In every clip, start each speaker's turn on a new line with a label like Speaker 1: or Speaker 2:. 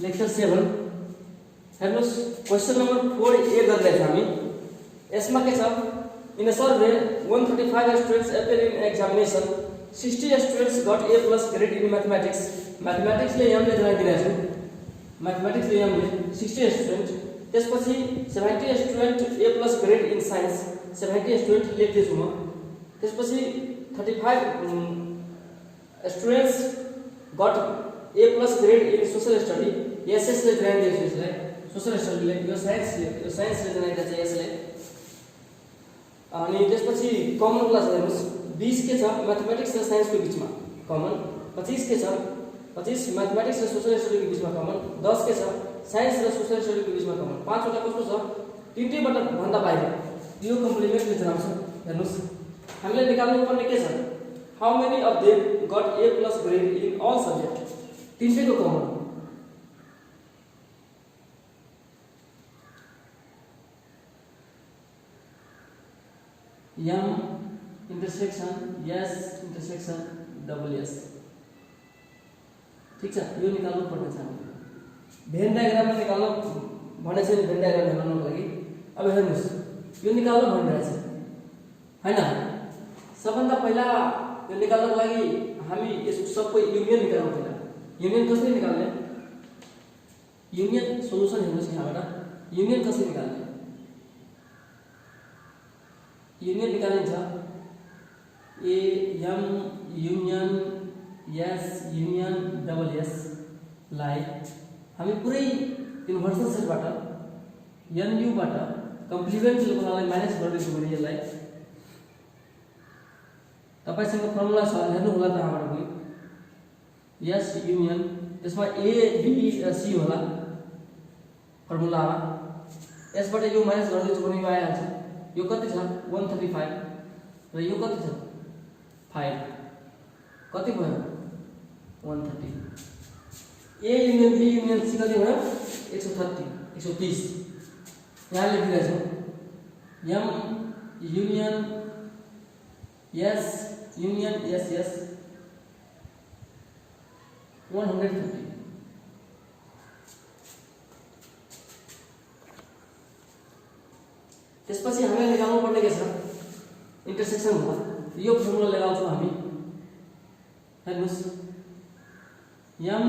Speaker 1: Lecture 7 हेर्नुस् question number 4A गर्दैछ हामी यसमा के छ in a survey 135 students appeared in examination 60 students got A plus grade in mathematics ले यमले जनाइदिरहेछु mathematics ले यमले 60 student त्यसपछि 70 student A plus grade in science 70 student लेख्दैछु म त्यसपछि 35 students got A plus grade in social study SS ले जनाइदिएको छु यसलाई social study ले यो साइन्स ले जनाइदिएको छ यसले अनि त्यसपछि कमन क्लास हेर्नुस् 20 के छ म्याथमेटिक्स र साइन्स को बीचमा कमन 25 के छ 25 म्याथमेटिक्स र सोशल स्टडी को बीचमा कमन 10 के छ साइन्स र सोशल स्टडी को बीचमा कमन 5 वटा कस्तो छ तीनटैबाट भन्दा बाहिर यो कम्प्लिमेन्ट ले जनाउँछ हेर्नुस् हामीले निकाल्नु पर्ने के छ how many of them got A plus grade in all subject तीनटैको common M intersection S intersection double S ठीक छ यो निकाल्नु पर्ने छ भेन डायग्राम निकाल्नु भने चाहिँ भेन डायग्राम बनाउनको लागि अब हेर्नुस् यो निकाल्नु भनिरहेछ हैन सबभन्दा पहिला यो निकाल्नको लागि हामी यसको सबै युनियन निकाल्नु पर्छ युनियन कसरी निकाल्ने युनियन सोलुसन हेर्नुस् यहाँबाट युनियन कसरी निकाल्ने युनियन निकालिन्छ A M union S union double S लाई हामी पुरै युनिभर्सल सेटबाट NU बाट कम्प्लिमेन्ट बनाउनलाई माइनस गर्दैछु भने यसलाई तपाईसँग फर्मुला छ हेर्नु होला त हाम्रो पनि S युनियन त्यसमा A B C होला फर्मुलामा यसबाट यो माइनस गर्दैछु भने यो आइहाल्छ यो कति छ 135 र यो कति छ 5 कति भयो 130 A union B union C कति भयो 130 130 यहाँ लेखिरहेछ M union S union SS 130 त्यसपछि हामीले निकाल्नु पर्ने के छ इंटरसेक्सन होला यो फर्मुला लगाउँछौं हामी हेर्नुस् M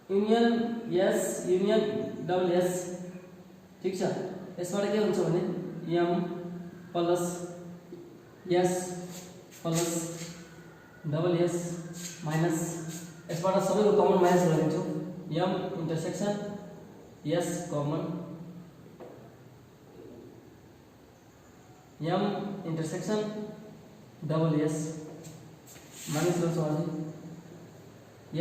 Speaker 1: union S union double S ठीक छ यसबाट के हुन्छ भने M plus S plus double S minus यसबाट सबैको कमन माइनस गरिदिन्छौं M intersection S common M intersection double S minus गर्छौं अझै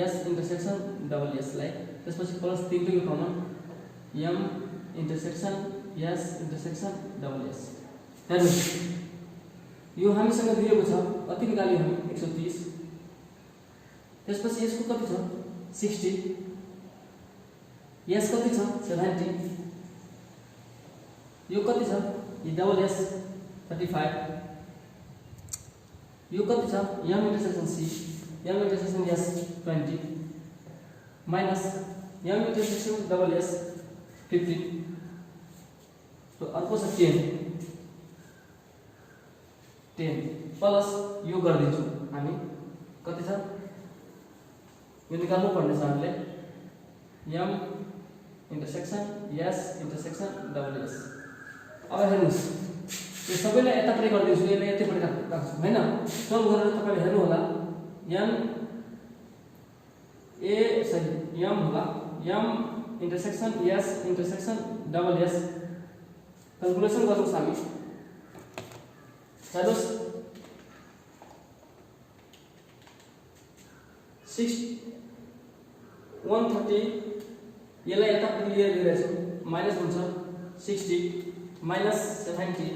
Speaker 1: S इंटरसेक्शन डबल S लाई त्यसपछि प्लस 3 को common M intersection S intersection double S हेर्नुस् यो हामीसँग दिएको छ कति निकाल्यो हामी 130 त्यसपछि यसको कति छ 60 S कति छ 70 यो कति छ यो डबल S 35 यो कति छ M intersection C M intersection S 20 minus M intersection double S 15 तो अर्को छ 10 प्लस यो गर्दिन्छु हामी कति छ यो निकाल्नु पर्ने छ हामीले M intersection S intersection double S अब हेर्नुस् यो सबैलाई यतापट्टि गर्दिन्छु यसलाई यतापट्टि राख्छु हैन सल्भ गरेर तपाईले हेर्नु होला M होला M intersection S intersection double S calculation गर्नुस् हामी हेर्नुस् 130 यसलाई यतापट्टि लिएर गइरहेछु माइनस हुन्छ 60 माइनस 70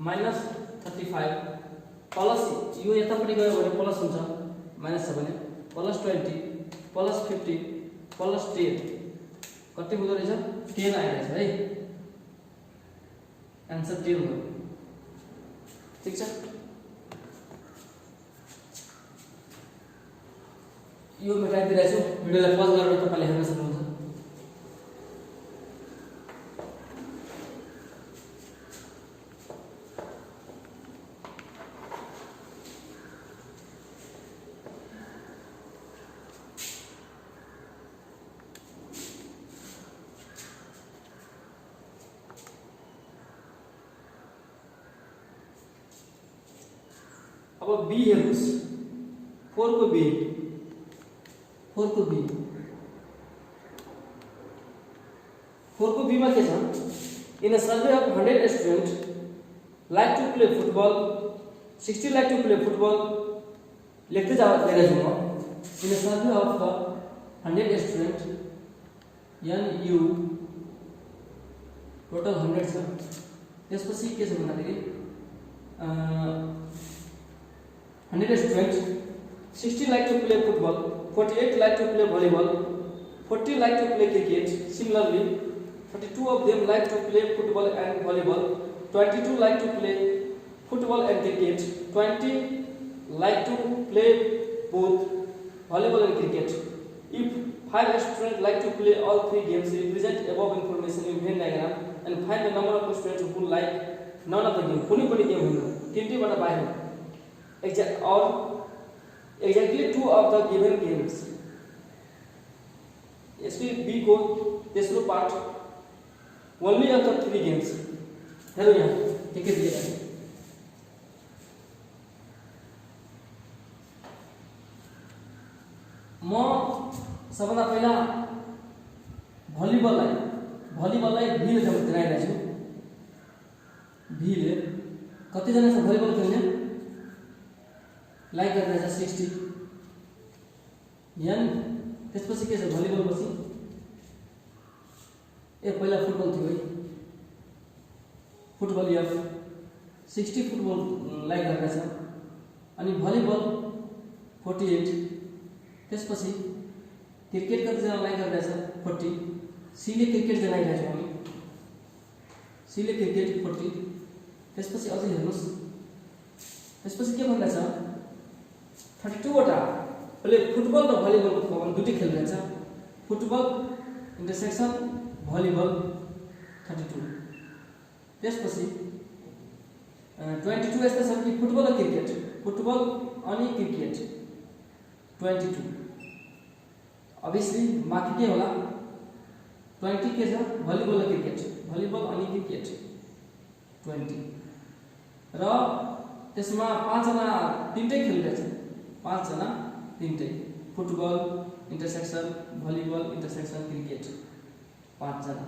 Speaker 1: माइनस 35 प्लस यो यतापट्टि गयो भने प्लस हुन्छ माइनस छ भने प्लस 20 प्लस 50 प्लस 10 कति हुँदो रहेछ 10 आइरहेछ है आन्सर 10 हो ठीक छ यो मेटाइदिरहेछु भिडियोलाई पज गरेर तपाईले हेर्न सक्नुहुन्छ। अब बी हेर्नुस् 4 को बी 4 को बी 4 को बी मा के छ in a survey of 100 student like to play football 60 like to play football लेख्दै जाँदै छु म in a survey of the 100 student n U total 100 छ। त्यसपछि के छ भन्दाखेरि 100 students 60 like to play football 48 like to play volleyball 40 like to play cricket similarly 32 of them like to play football and volleyball 22 like to play football and cricket 20 like to play both volleyball and cricket if 5 students like to play all three games represent above information in Venn diagram and find the number of students who like none of the game कुनै पनि game होइन तीनटैबाट बाहिर exactly two of the given games यसले be को तेस्रो part only of the three games हेरौँ यहाँ के दिएका छन्। म सबभन्दा पहिला भलिबललाई भी ले जनाइरहेको छु। भी ले कतिजना छ भलिबल खेल्ने लाइक गर्दा 60 यान त्यसपछि के छ भलिबल पछि पहिला फुटबल थियो है फुटबल या 60 फुटबल लाइक गर्दा छ अनि भलिबल 48 त्यसपछि क्रिकेट कतिजना लाइक गर्दा छ 40 सीले क्रिकेट जनाइरहेको छ हामी सीले क्रिकेट 40 त्यसपछि अझै हेर्नुस् त्यसपछि के भन्दा छ 32 वटा पहिले फुटबल र भलिबलको दुईटै खेलिरहेछ फुटबल इन्टरसेक्सन भलिबल 32 त्यसपछि 22 यस्ता छन् कि फुटबल र क्रिकेट फुटबल अनि क्रिकेट 22 obviously बाँकी के होला 20 के छ भलिबल र क्रिकेट भलिबल अनि क्रिकेट 20 र त्यसमा 5 जना तीनटै खेलिरहेछ 5 जना तीनटै football intersection volleyball intersection cricket 5 जना।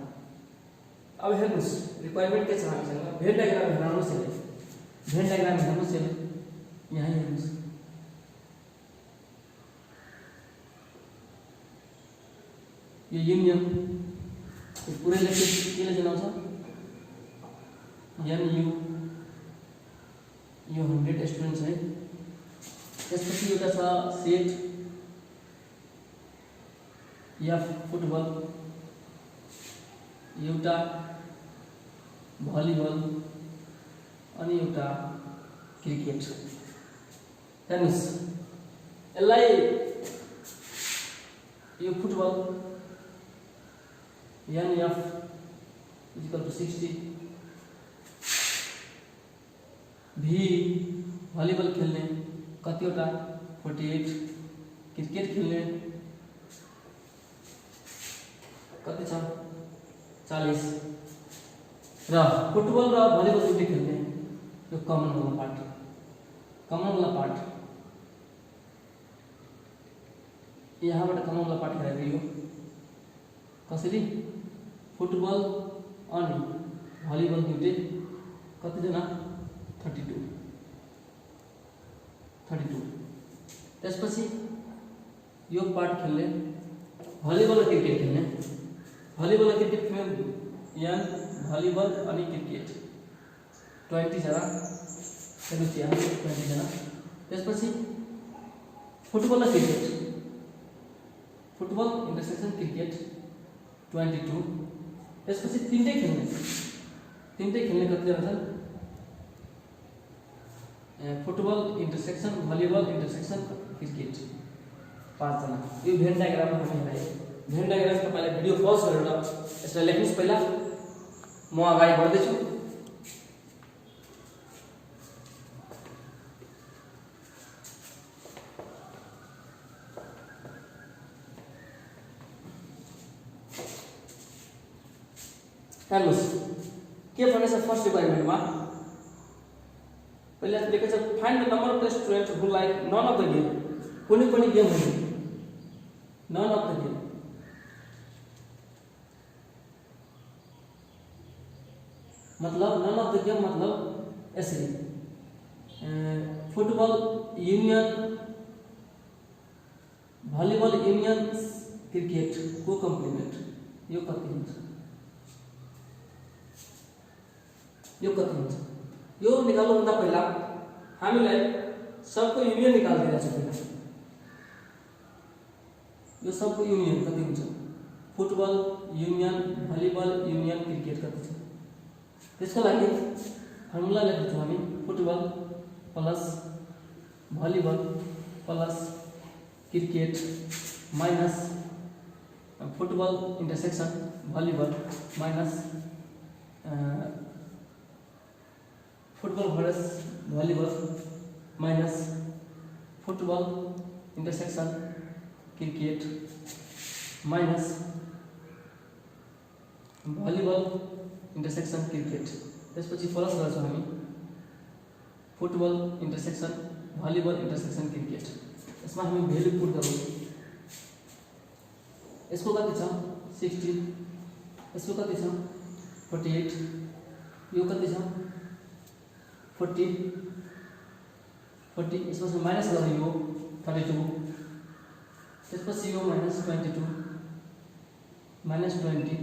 Speaker 1: अब हेर्नुस् रिक्वायरमेन्ट के छ हामीसँग भेन डायग्राम हेर्नुस् भेन डायग्राम हेर्नुस् यहाँ हेर्नुस् यो युनियन पुरै लेख्दै केले जनाउँछ एन यू 100 स्टुडेन्ट्स है त्यसपछि एउटा छ सेट एफ फुटबल एउटा भलिबल अनि एउटा क्रिकेट हेर्नुस् यसलाई यो football n F equal to 60 भी भलिबल खेल्ने कतिवटा 48 क्रिकेट खेल्ने कति छ 40 र फुटबल र भलिबल दुईटै खेल्ने यो कमन वाला पार्ट यहाँबाट कमन वाला पार्ट हेरेर यो कसरी फुटबल अनि भलिबल दुईटै कतिजना 32 त्यसपछि यो पार्ट खेल्ने भलिबल र क्रिकेट खेल्ने भलिबल र क्रिकेट खेल्ने यान भलिबल अनि क्रिकेट 20 जना हेर्नुस् यहाँ 20 जना त्यसपछि फुटबल र क्रिकेट फुटबल इन्टरसेक्सन क्रिकेट 22 त्यसपछि तीनटै खेल्ने कतिजना छन् football intersection volleyball intersection cricket 5 जना। यो भेन डायग्राम हामी हेर्दै भेन डायग्राम तपाईले भिडियो पज गरेर यसलाई लेख्नुस् पहिला। म अगाडि बढ्दै छु। हेर्नुस् के भनेछ फर्स्ट रिक्वायरमेन्टमा पहिला लेखेको छ find the number of the students who like none of the game. कुनै पनि गेम होइन, नन अफ द गेम। मतलब नन अफ द गेम मतलब यसरी football union, volleyball union, cricket को कम्प्लिमेन्ट यो कति हुन्छ? यो कति हुन्छ? यो निकाल्नुभन्दा पहिला हामीलाई सबको युनियन निकाल्दिरहेको छ। पहिला यो सबको युनियन कति हुन्छ? Football union, volleyball union, cricket कति छ? त्यसको लागि फर्मुला लेख्छौँ हामी। Football plus volleyball plus cricket minus football intersection volleyball minus football versus volleyball minus football intersection cricket minus volleyball intersection cricket. त्यसपछि प्लस गर्छौँ हामी football intersection volleyball intersection cricket. यसमा हामी भ्यालु पुट गरौँ। यसको कति छ? 60। यसको कति छ? 48। यो कति छ? 40। यसपछि माइनस गर्नु यो 32। त्यसपछि यो माइनस 22 माइनस 20।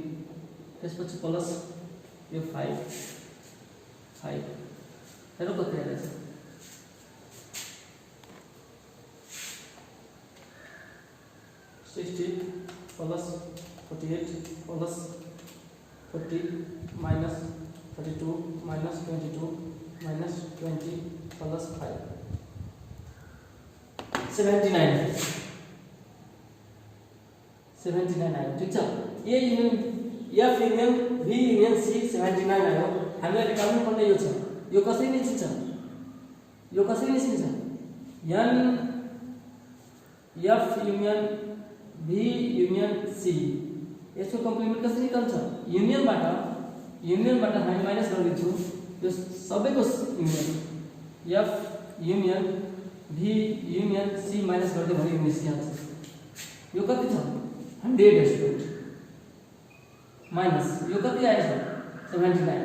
Speaker 1: त्यसपछि प्लस यो 5 हेर्नु कति आइरहेछ? 60 plus 48 plus 40 minus 32 minus 22 minus 20 plus 5 79 आयो। ठीक छ। A union F union B union C 79 आयो। हामीलाई निकाल्नु पर्ने यो छ। यो कसरी निस्किन्छ? यो कसरी निस्किन्छ? N F union B union C यसको कम्प्लिमेन्ट कसरी निकाल्छ? युनियनबाट हामी माइनस गरिदिन्छौँ यो सबैको union F union B union C minus गर्दै भने यो निस्किहाल्छ। यो कति छ? 100 स्टुडेन्ट माइनस यो कति आएछ? 79।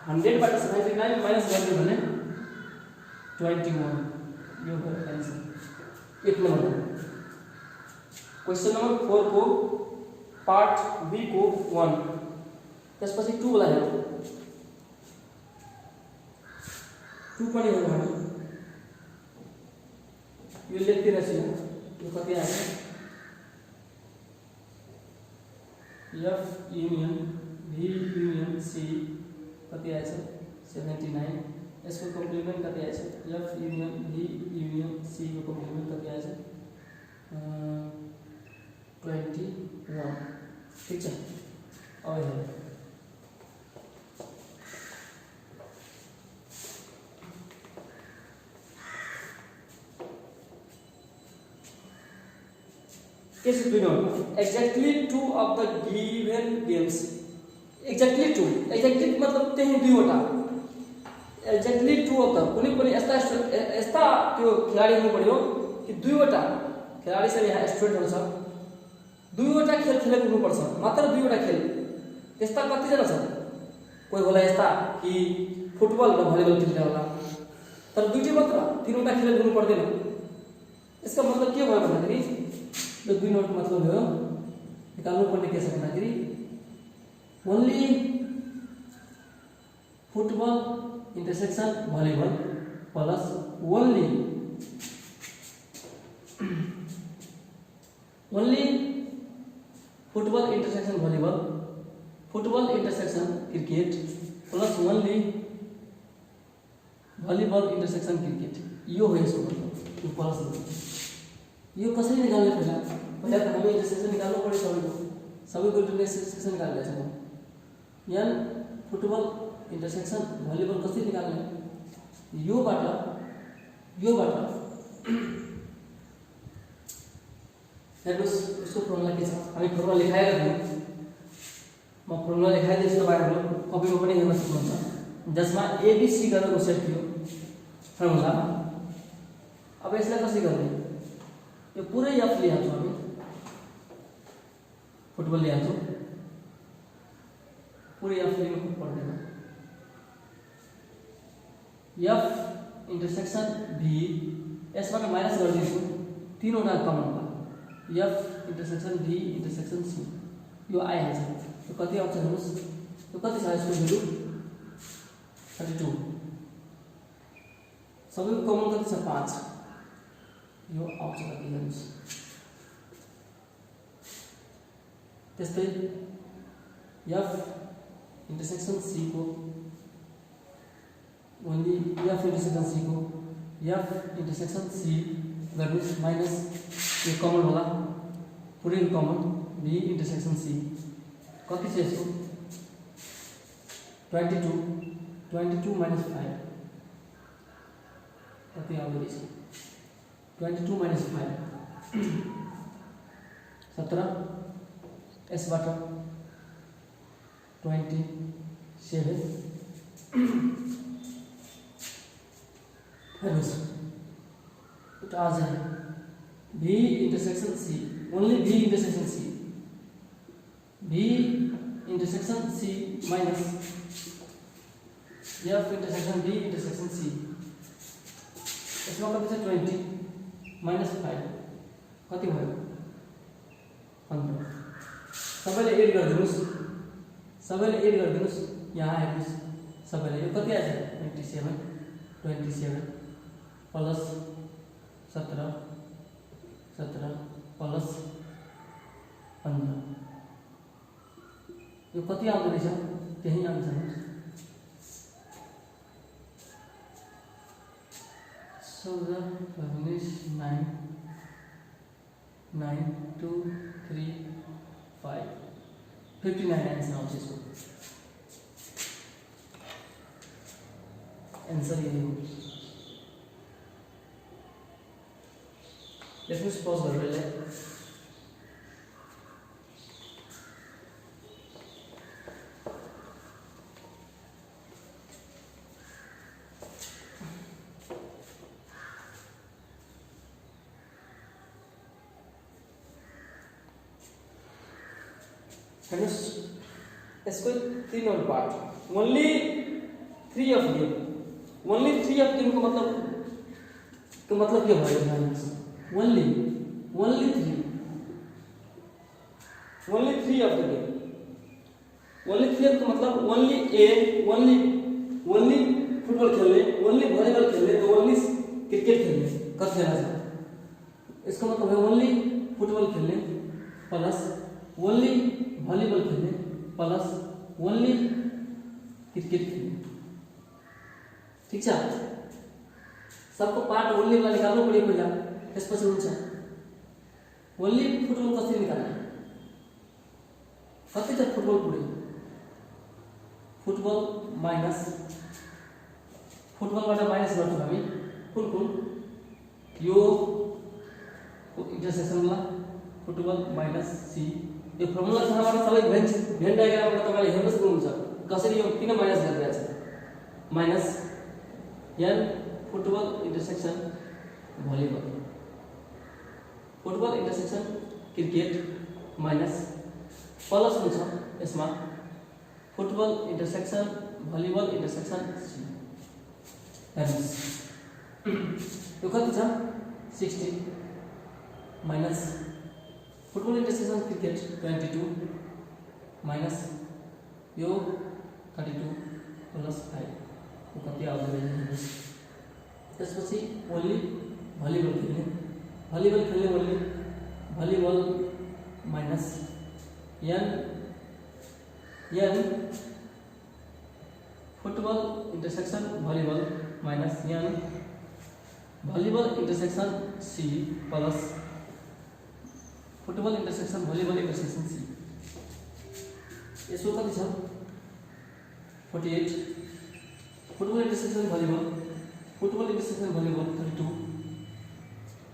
Speaker 1: 100 बाट 79 माइनस गर्दै भने 21। यो हो आन्सर। 1 नम्बर क्वेश्चन नम्बर 4 को पार्ट बी को 1। त्यसपछि 2 लाई हेरौँ। 2 पनि हेरौँ हामी। यो लेख्दिरहेछु यो कति आयो? F union B union C कति आएछ? 79। यसको कम्प्लिमेन्ट कति आएछ? F union B union C को कम्प्लिमेन्ट कति आएछ? 21। ठीक छ। अब हेरौँ के should be known? Exactly 2 of the given games. Exactly 2 मतलब त्यही दुईवटा। Exactly 2 of the कुनै पनि यस्ता त्यो खेलाडी हुनु पर्यो कि दुईवटा खेलाडी चाहिँ यहाँ स्टुडेन्टहरु छ। दुईवटा खेल खेलेको हुनुपर्छ। मात्र दुईवटा खेल। यस्ता कति जना छ? कोही होला यस्ता कि फुटबल र भलिबल खेल्ने होला। तर दुईटै मात्र तीनवटा खेल हुनु पर्दैन। यसको मतलब के भयो भन्दाखेरि यो दुई नोट मतलब हो निकाल्नु पर्ने के छ भन्दाखेरि only football intersection volleyball plus only football intersection volleyball football intersection cricket plus only volleyball intersection cricket. यो हो यसको मतलब। यो प्लस यो कसरी निकाल्ने पहिला त हामी इंटरसेक्शन निकाल्नु पर्यो सबैको इंटरसेक्शन निकाल्ने छ यान फुटबल इंटरसेक्शन भलिबल कसरी निकाल्ने योबाट हेर्नुस् यसको फर्मुला के छ हामी फर्मुला लेखाएर दियौँ म फर्मुला लेखाइदिन्छु तपाईहरुले कपीमा पनि हेर्न सक्नुहुन्छ जसमा एबीसी गरेर सेट थियो फर्मुला अब यसलाई कसरी गर्ने यो पुरै एफ लिहाल्छौँ हामी फुटबल लिहाल्छौँ पुरै एफ लिनु पर्दैन एफ इंटरसेक्शन भी यसबाट माइनस गरिदिन्छु तीनवटा कमन भयो एफ इंटरसेक्शन भी इंटरसेक्शन सी यो आइहाल्छ यो कति आउँछ हेर्नुस् यो कति छ यसको भ्यालु 32 सबैको कमन कति छ 5 यो आउँछ कति हेर्नुस् त्यस्तै एफ इंटरसेक्शन सी को ओन्ली एफ इंटरसेक्शन सी को एफ इंटरसेक्शन सी गर्नुस् माइनस यो कमन होला पुरै कमन बी इंटरसेक्शन सी कति छ यसको 22 माइनस 5 कति आउँदैछ 22 माइनस 5 17 यसबाट 27 हेर्नुस् it आ जाए B intersection C only B intersection C minus F intersection B intersection C यसमा कति छ 20 minus 5 कति भयो 15 सबैले एड गरिदिनुस् यहाँ हेर्नुस् सबैले यो कति आछ 27 प्लस 17 प्लस 15 यो कति आउँदो रहेछ त्यही आन्सर हो so the formula is 9 2 3 5 59 answer आउँछ यसको आन्सर यही हो Let me pause the relay. इसको 3 और part only 3 of game only 3 of game का मतलब क्या होगा only 3 of the game only 3 का मतलब only फुटबॉल खेलने only वॉलीबॉल खेलने तो only क्रिकेट खेलने कब खेला जाए इसका मतलब है only फुटबॉल खेलने प्लस only वॉलीबॉल खेलने प्लस only क्रिकेट खेलने ठीक है सबको पार्ट only वाला निकाल्नु पर्यो पहिला त्यसपछि हुन्छ ओन्ली फुटबल कसरी निकाल्ने कति छ फुटबल पुरै फुटबल माइनस फुटबलबाट माइनस गर्छौं हामी कुन यो इंटरसेक्शनला फुटबल माइनस सी यो फर्मुला सँगबाट सबै भेन डायग्रामबाट तपाईले हेर्न सक्नुहुन्छ कसरी यो किन माइनस गरिरहेछ minus n football intersection volleyball football intersection cricket minus plus हुन्छ यसमा football intersection volleyball intersection C हेर्नुस् यो कति छ 60 minus football intersection cricket 22 minus यो 32 प्लस 5 यो कति आउँछ हेर्नुस् त्यसपछि ओन्ली भलिबल खेल्ने only volleyball minus n football intersection volleyball minus n volleyball intersection C plus football intersection volleyball intersection C. यसको कति छ 48, football intersection volleyball 32,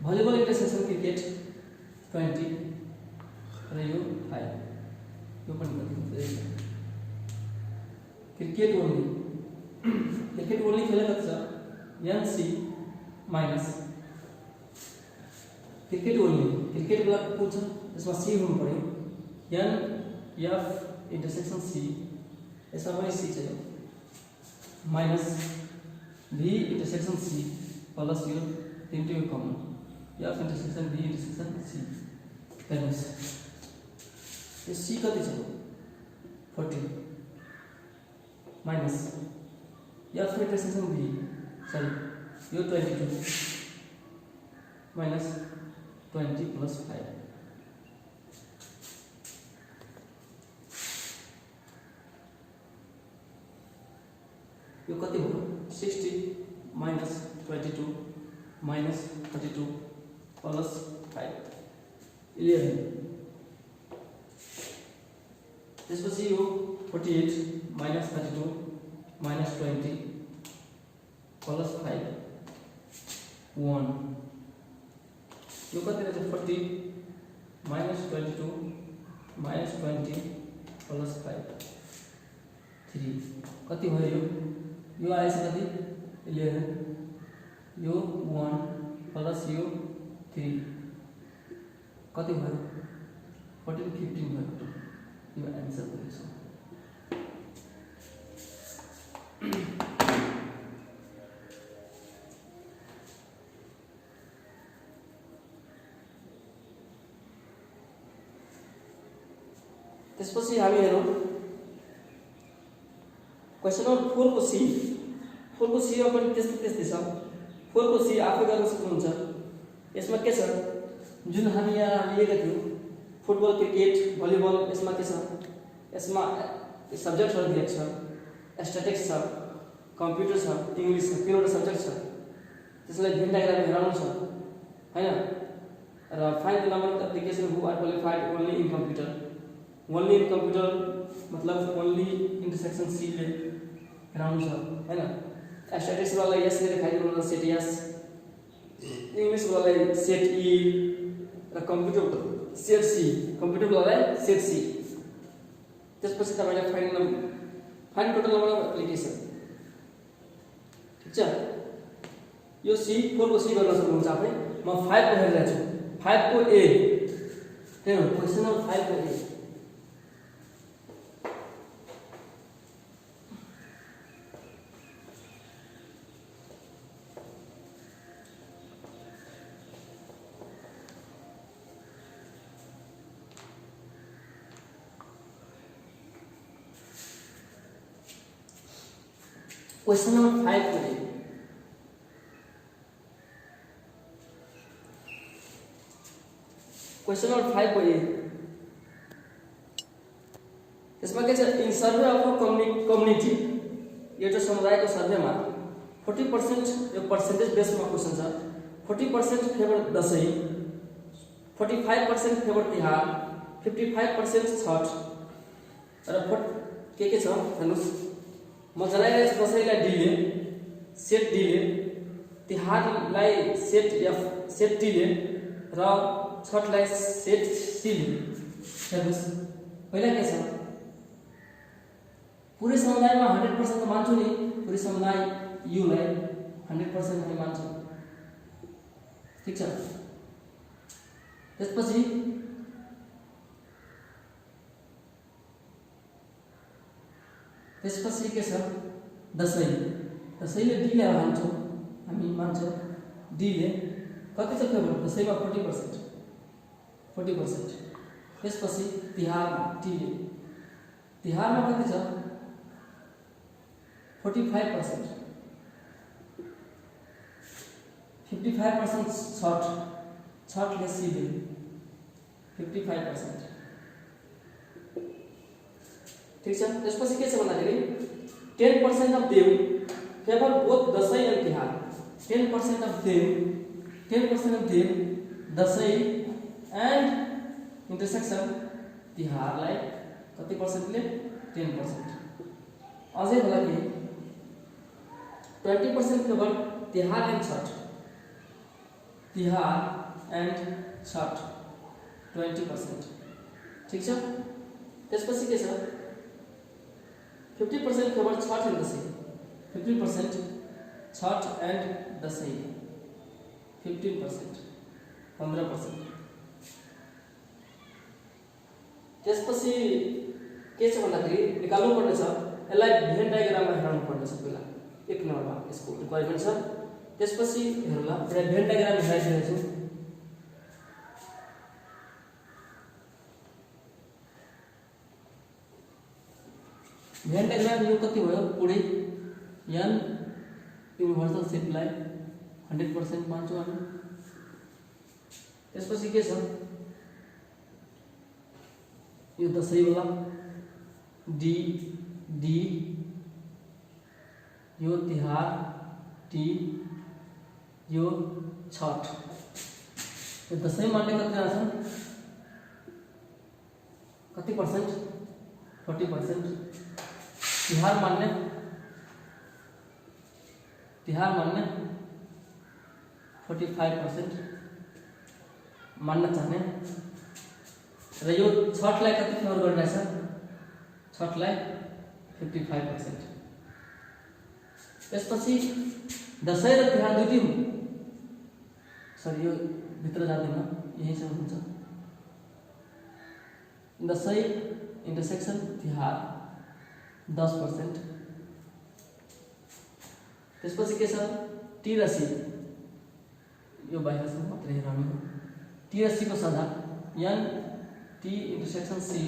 Speaker 1: volleyball intersection cricket 20 र यो 5। यो पनि कति हुन्छ क्रिकेट ओन्ली खेला कति छ NC minus cricket only cricket बेला को छ यसमा C हुनु पर्यो NF इन्टरसेक्सन C यसमा पनि C छ minus V intersection C plus यो तीनटै यो common F intersection V intersection C। हेर्नुस् यो C कति छ 40 minus F intersection V sorry यो 22 माइनस 20 प्लस 5 यो कति हो 60 माइनस 22 माइनस 32 प्लस 5 11। त्यसपछि यो 48 माइनस 32 माइनस 20 प्लस 5 1 यो कति रहेछ 40 माइनस 22 माइनस 20 प्लस 5 3 कति भयो यो आएछ कति 11 यो 1 प्लस यो 3 कति भयो 14 15 भयो यो आन्सर भयो। त्यसपछि हामी हेरौँ क्वेशन नम्बर 4 को सी। 4 को सी मा पनि त्यस्तै छ। 4 को सी आफै गर्न सक्नुहुन्छ। यसमा के छ जुन हामी यहाँ लिएका थियौं फुटबल क्रिकेट भलिबल यसमा के छ यसमा सब्जेक्टहरु दिएको छ स्ट्याटिक्स छ कम्प्युटर छ इंग्लिश छ तीनवटा सब्जेक्ट छ। त्यसलाई भेन डायग्राम हेराउनु छ हैन र find the number of application who are qualified only in computer. Only in computer मतलब ओन्ली इन्टरसेक्सन सी ले हेराउनु छ हैन। स्ट्याटिक्स वाला यस ले देखाइदिनु होला सेट यस इंग्लिश वाला सेट ई र कम्प्युटर सेट सी कम्प्युटर वाला सेट सी। त्यसपछि तपाईले find total number of application ठीक छ। यो सी 4 को सी गर्न सक्नुहुन्छ आफै। म 5 को हेरिरहेको छु 5 को ए हेर्नु क्वेशन नम्बर 5 को ए क्वेश्चन नंबर 5 को क्वेश्चन नंबर 5 को त्यसमा के छ इन सर्वे अफ कम्युनिटी एउटा समुदायको सर्वेमा 40% यो पर्सेन्टेज बेसमा क्वेशन छ। 40% फेभर दशैं 45% फेभर तिहार 55% छठ र के छ हेर्नुस् म जनाइरहेको छु दशैंलाई डीले सेट डीले तिहारलाई सेट एफ सेट टीले र छठलाई सेट सीले। हेर्नुस् पहिला के छ पूरै समुदायमा 100% त मान्छु नि पूरै समुदाय यु लाई 100% हामी मान्छौं ठीक छ। त्यसपछि के छ दशैंले डी ले मान्छौं हामी मान्छौं डी ले कति छ फेभर दशैंमा 40%। त्यसपछि तिहार टी ले तिहारमा कति छ 45%। 55% छठ ले सी ले 55% ठीक छ। त्यसपछि के छ भन्दाखेरि 10% of them favour both Dashain and Tihar 10% of them Dashain and intersection तिहारलाई कति पर्सेन्टले 10%। अझै होला कि 20% केवल तिहार एन्ड छठ, तिहार एन्ड छठ 20%। ठीक छ। त्यसपछि के छ 50% केवल छठ एन्ड दसैँ, 50% छठ एन्ड दसैँ, 15% 15%। त्यसपछि के छ भन्दाखेरि निकाल्नु पर्ने छ, यसलाई भेन डायग्राममा हेर्नु पर्ने छ। पहिला 1 नम्बरमा यसको रिक्वायरमेन्ट छ। त्यसपछि हेरौँला, यहाँ भेन डायग्राम हेराइदिएको छु। भेन डायग्राम यो कति भयो पुरै n युनिभर्सल सेपलाई 100% मान्छौँ हामी। त्यसपछि के छ यो दसैँ वाला डी डी, यो तिहार टी, यो छठ। यो दसैँ मान्ने कतिजना छन्, कति पर्सेन्ट 40%। तिहार मान्ने 45% मान्न चाहने र यो छठलाई कति फेभर गरिरहेछ, छठलाई 55%। त्यसपछि दसैँ र तिहार दुईटै हुन्, सरी यो भित्र जाँदैन, यहीसँग हुन्छ। दसैँ इन्टरसेक्सन तिहार 10%। त्यसपछि के छ टी र सी, यो बाहिरसम्म मात्रै हेर्नु हो। टी र सी को सजा n टी इन्टरसेक्सन सी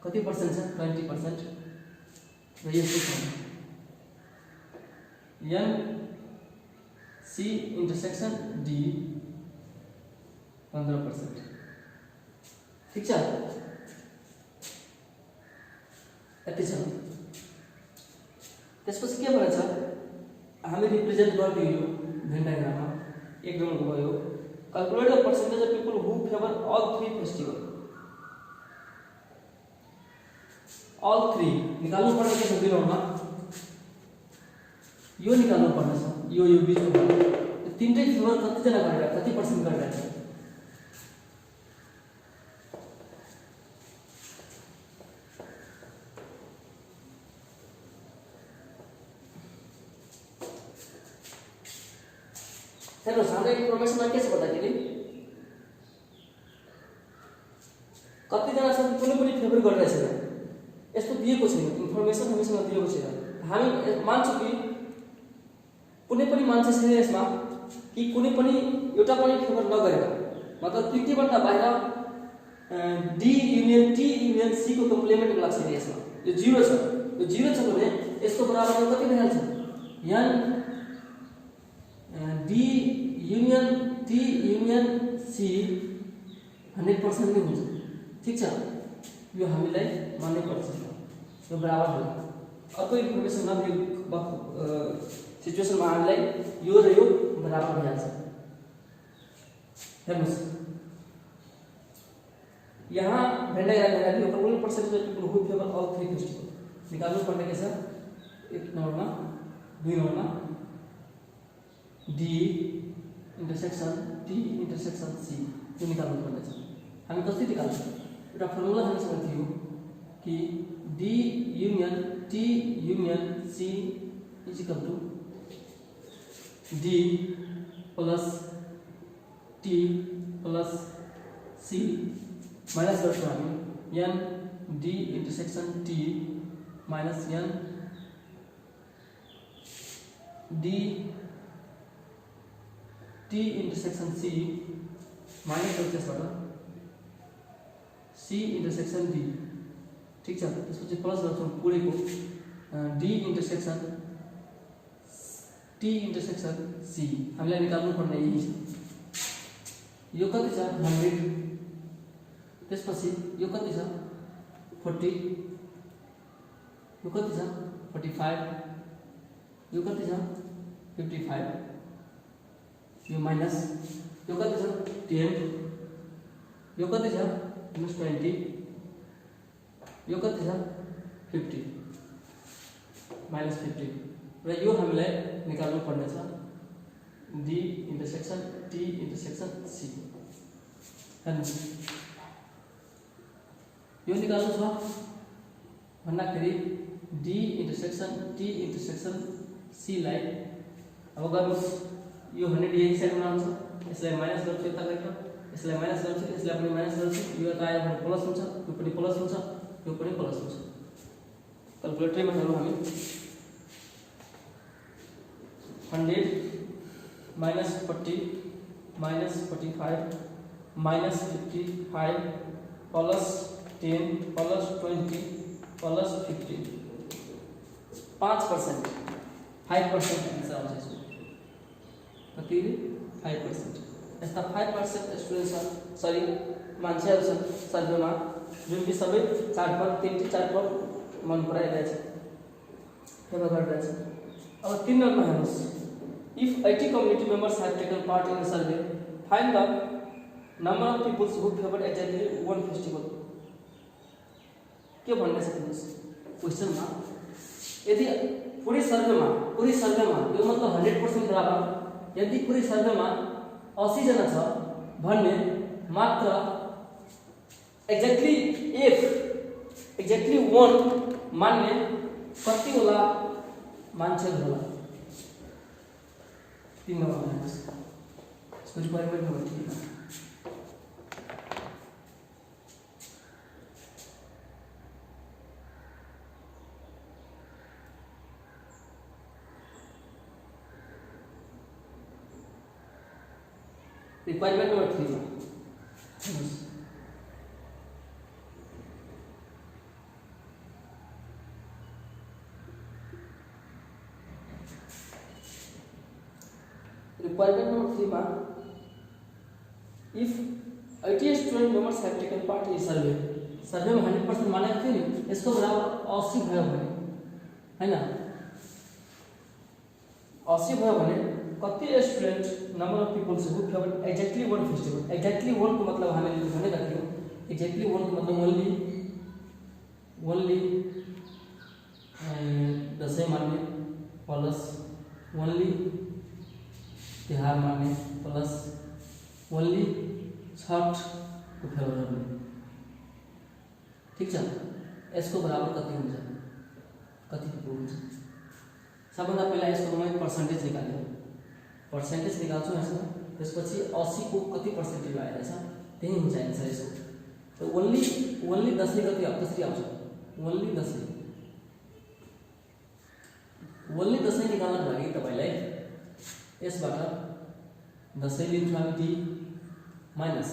Speaker 1: कति पर्सेन्ट छ 20%। र यसको छ n सी इन्टरसेक्सन डी 15%। ठीक छ, यति छ। त्यसपछि के भन्छ हामी रिप्रेजेन्ट गरिदियो भेन डायग्राममा। 1 नम्बरको भयो calculate the percentage of people who favour all 3 festival. All 3 निकाल्नु पर्ने के छ 2 नम्बरमा, यो निकाल्नु पर्ने छ। यो बीचको तीनटै फेभर कति जना गरेर कति पर्सेन्ट गरेर छ। हेर्नुहोस् हाम्रो इन्फर्मेसनमा के छ भन्दाखेरि कतिजना छ कुनै पनि फेभर गरिरहेको छैन, यस्तो दिएको छैन, इन्फर्मेसन हामीसँग दिएको छैन। हामी मान्छौँ कि कुनै पनि मान्छे छैन यसमा कि कुनै पनि एउटा पनि फेभर नगरेर, मतलब तीनटैबाट बाहिर D union T union C को कम्प्लिमेन्ट लाग्छ यसमा। यो 0 छ, यो 0 छ भने यसको बराबर कति भइहाल्छ n D union T union C 100% नै हुन्छ। ठीक छ, यो हामीलाई मान्नै पर्छ, यो बराबर होला। अर्को इन्फर्मेसन नदिएको सिचुएसनमा हामीलाई यो र यो बराबर भइहाल्छ। हेर्नुहोस् यहाँ भेन डायग्राम हेर्दा यो कुनै percentage of people who favour all 3 festival निकाल्नु पर्ने के छ 1 नम्बरमा 2 नम्बरमा D intersection T intersection C यो निकाल्नु पर्ने छ। हामी कसरी निकाल्छौँ, एउटा फर्मुला हामीसँग थियो कि D union T union C is equal to D plus T plus C minus गर्छौँ हामी n D intersection T minus n D T intersection C minus गर्छ यसबाट सी इन्टरसेक्सन डी। ठीक छ, त्यसपछि प्लस गर्छौँ पुरैको D intersection T intersection C. हामीलाई निकाल्नु पर्ने यही छ। यो कति छ 100, त्यसपछि यो कति छ 40, यो कति छ 45, यो कति छ 55, यो माइनस यो कति छ 10 यो कति छ -20 यो कति छ 50 -50 र यो हामीलाई निकाल्नु पर्ने छ D intersection T intersection C हैन यो निकाल्नु छ भन्दाखेरि D intersection T intersection C लाई अब गर्नुस् यो 100 यही साइड बनाउँछ यसलाई माइनस गर्छु यता गएर यसलाई माइनस गर्छु यसलाई पनि माइनस गर्छु यो यता आयो भने प्लस हुन्छ यो पनि प्लस हुन्छ यो पनि प्लस हुन्छ क्याल्कुलेटरमा हेरौँ हामी 100 -40 -45 -55 प्लस 10 प्लस 20 प्लस 15 5% 5% आन्सर आउँछ यसको कति 5% यस्ता 5% स्टुडेन्ट छन् सरी मान्छेहरू छन् सर्वेमा जुन कि सबै चाडपर्व 3 चाडपर्व मन पराइरहेछ फेभर गरिरहेछ अब 3 नम्बरमा हेर्नुस् if 80 community members have taken part in a survey find the number of people who favored exactly one festival के भन्ने छ हेर्नुस् क्वेशनमा यदि पूरी सर्वेमा यो मतलब 100% बराबर यदि पूरी सर्वेमा 80 जना छ भन्ने मात्र एक्ज्याक्टली 1 मान्ने कति होला मान्छेहरु होला 3 नम्बरमा हेर्नुस् यसको रिक्वायरमेन्ट हो ठीक है रिक्वायरमेंट नंबर 3 रिक्वायरमेंट नंबर 3 में if 80 student members have taken part in survey में 100% मानेको थियो नि यसको बराबर 80 भयो भने हैन 80 भयो भने कति student number of peoples who favour exactly one festival exactly one को मतलब हामीले भनेका थियौं एक्ज्याक्टली वन को मतलब ओन्ली दशैं मान्ने प्लस ओन्ली तिहार मान्ने प्लस ओन्ली छठ को फेवर गर्ने ठीक छ यसको बराबर कति हुन्छ कति हुन्छ सबभन्दा पहिला यसको म पर्सेन्टेज निकाल्छु यसमा त्यसपछि 80 को कति पर्सेन्टेज आइरहेछ त्यही हुन्छ आन्सर यसको त ओन्ली दशैं कति कसरी आउँछ ओन्ली दशैं निकाल्नको लागि तपाईलाई यसबाट दशैं लिन्छौँ हामी D minus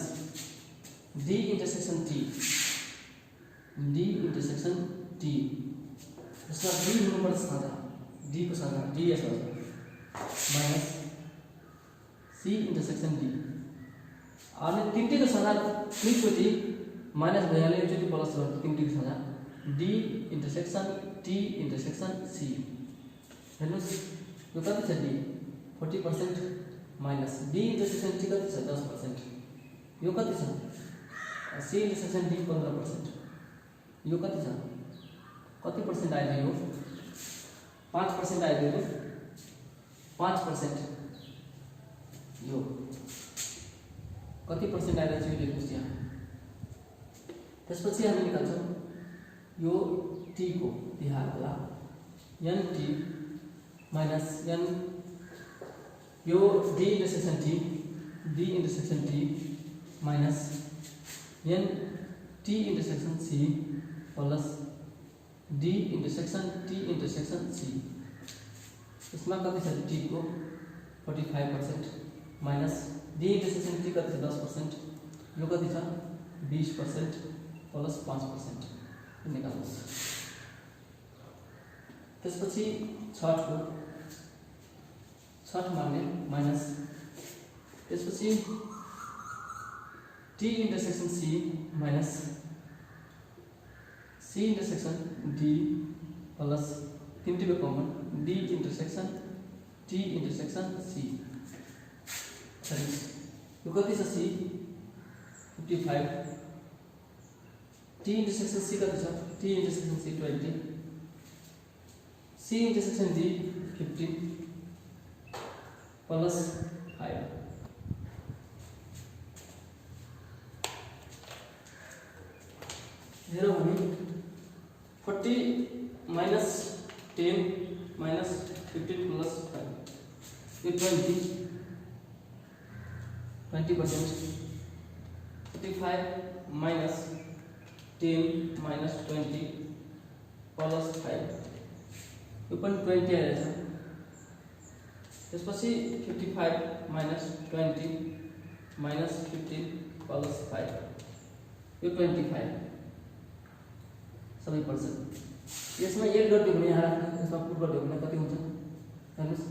Speaker 1: D intersection T यसमा D हुनुपर्छ साझा D को साझा D यसमा माइनस C इन्टरसेक्सन D अनि 3 को साझा 3 चोटी माइनस भइहाल्यो एकचोटी प्लस गर्नु 3 को साझा D intersection T intersection C हेर्नुस् यो कति छ D 40% minus D intersection T कति छ 10% यो कति छ C इन्टरसेक्सन D 15% यो कति छ कति पर्सेन्ट आयो यो 5% आयो यो 5% यो कति पर्सेन्ट आइरहेछ यो लेख्नुस् यहाँ त्यसपछि हामी निकाल्छौं यो T को तिहार होला NT माइनस N यो D intersection T minus N T intersection C plus D intersection T intersection C इसमें कति छ T को 45% माइनस D इन्टरसेक्सन T कति छ 10% यो कति छ 20% प्लस 5% निकाल्नुस् त्यसपछि छठ मान्ने माइनस त्यसपछि T intersection C minus C intersection D plus 3 को common D intersection T intersection C यो कति छ सी 55 टी इंटरसेक्शन सी कति छ T intersection C 20 C intersection D 15 plus 5 0 भने 40 minus 10 minus 15 plus 5 ये 20% 35 minus 10 minus 20 plus 5 यो पनि 20 आएछ त्यसपछि 55 minus 20 minus 15 plus 5 यो 25 सबै पर्छ यसमा एड गरिदियो भने यहाँ राख्नु यसमा पुट गरिदियो भने कति हुन्छ हेर्नुस्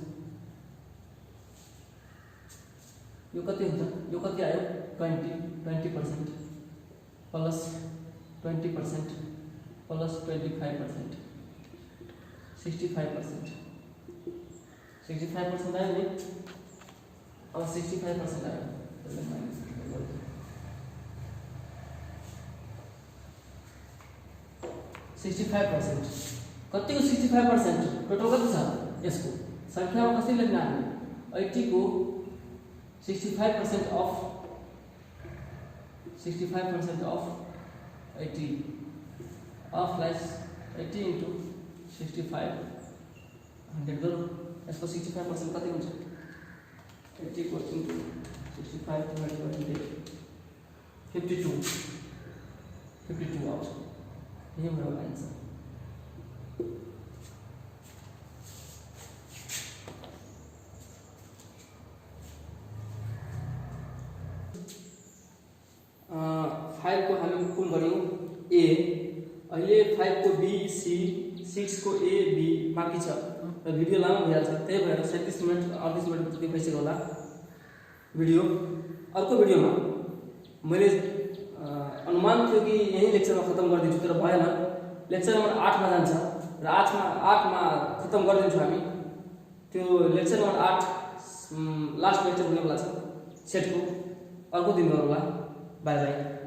Speaker 1: यो कति हुन्छ यो कति आयो 20% प्लस 20% प्लस 25% 65% 65% आयो नि अब 65% आयो त्यसले माइनस 65% कति को 65% टोटल कति छ यसको संख्यामा कसरी लेख्न हामी 80 को 65% of 80 of less 80 into 65 100 गरौँ यसको 65% कति हुन्छ 80 को into 65 divided by 100 52 आउँछ ये मेरो आन्सर फाइव को हामी कुन गर्यौं ए अहिले 5 को बी सी 6 को ए बी बाँकी छ र भिडियो लामो भइहाल्छ त्यही भएर 37 मिनेट 38 मिनेट जति भइसक्यो होला भिडियो अर्को भिडियोमा मैले अनुमान थियो कि यही लेक्चरमा खत्म गरिदिन्छु तर भएन लेक्चर नम्बर 8 मा जान्छ र 8 मा खत्म गरिदिन्छु हामी त्यो लेक्चर नम्बर 8 लास्ट लेक्चर हुने बेला छ सेटको अर्को दिन गरौँला बाइ बाइ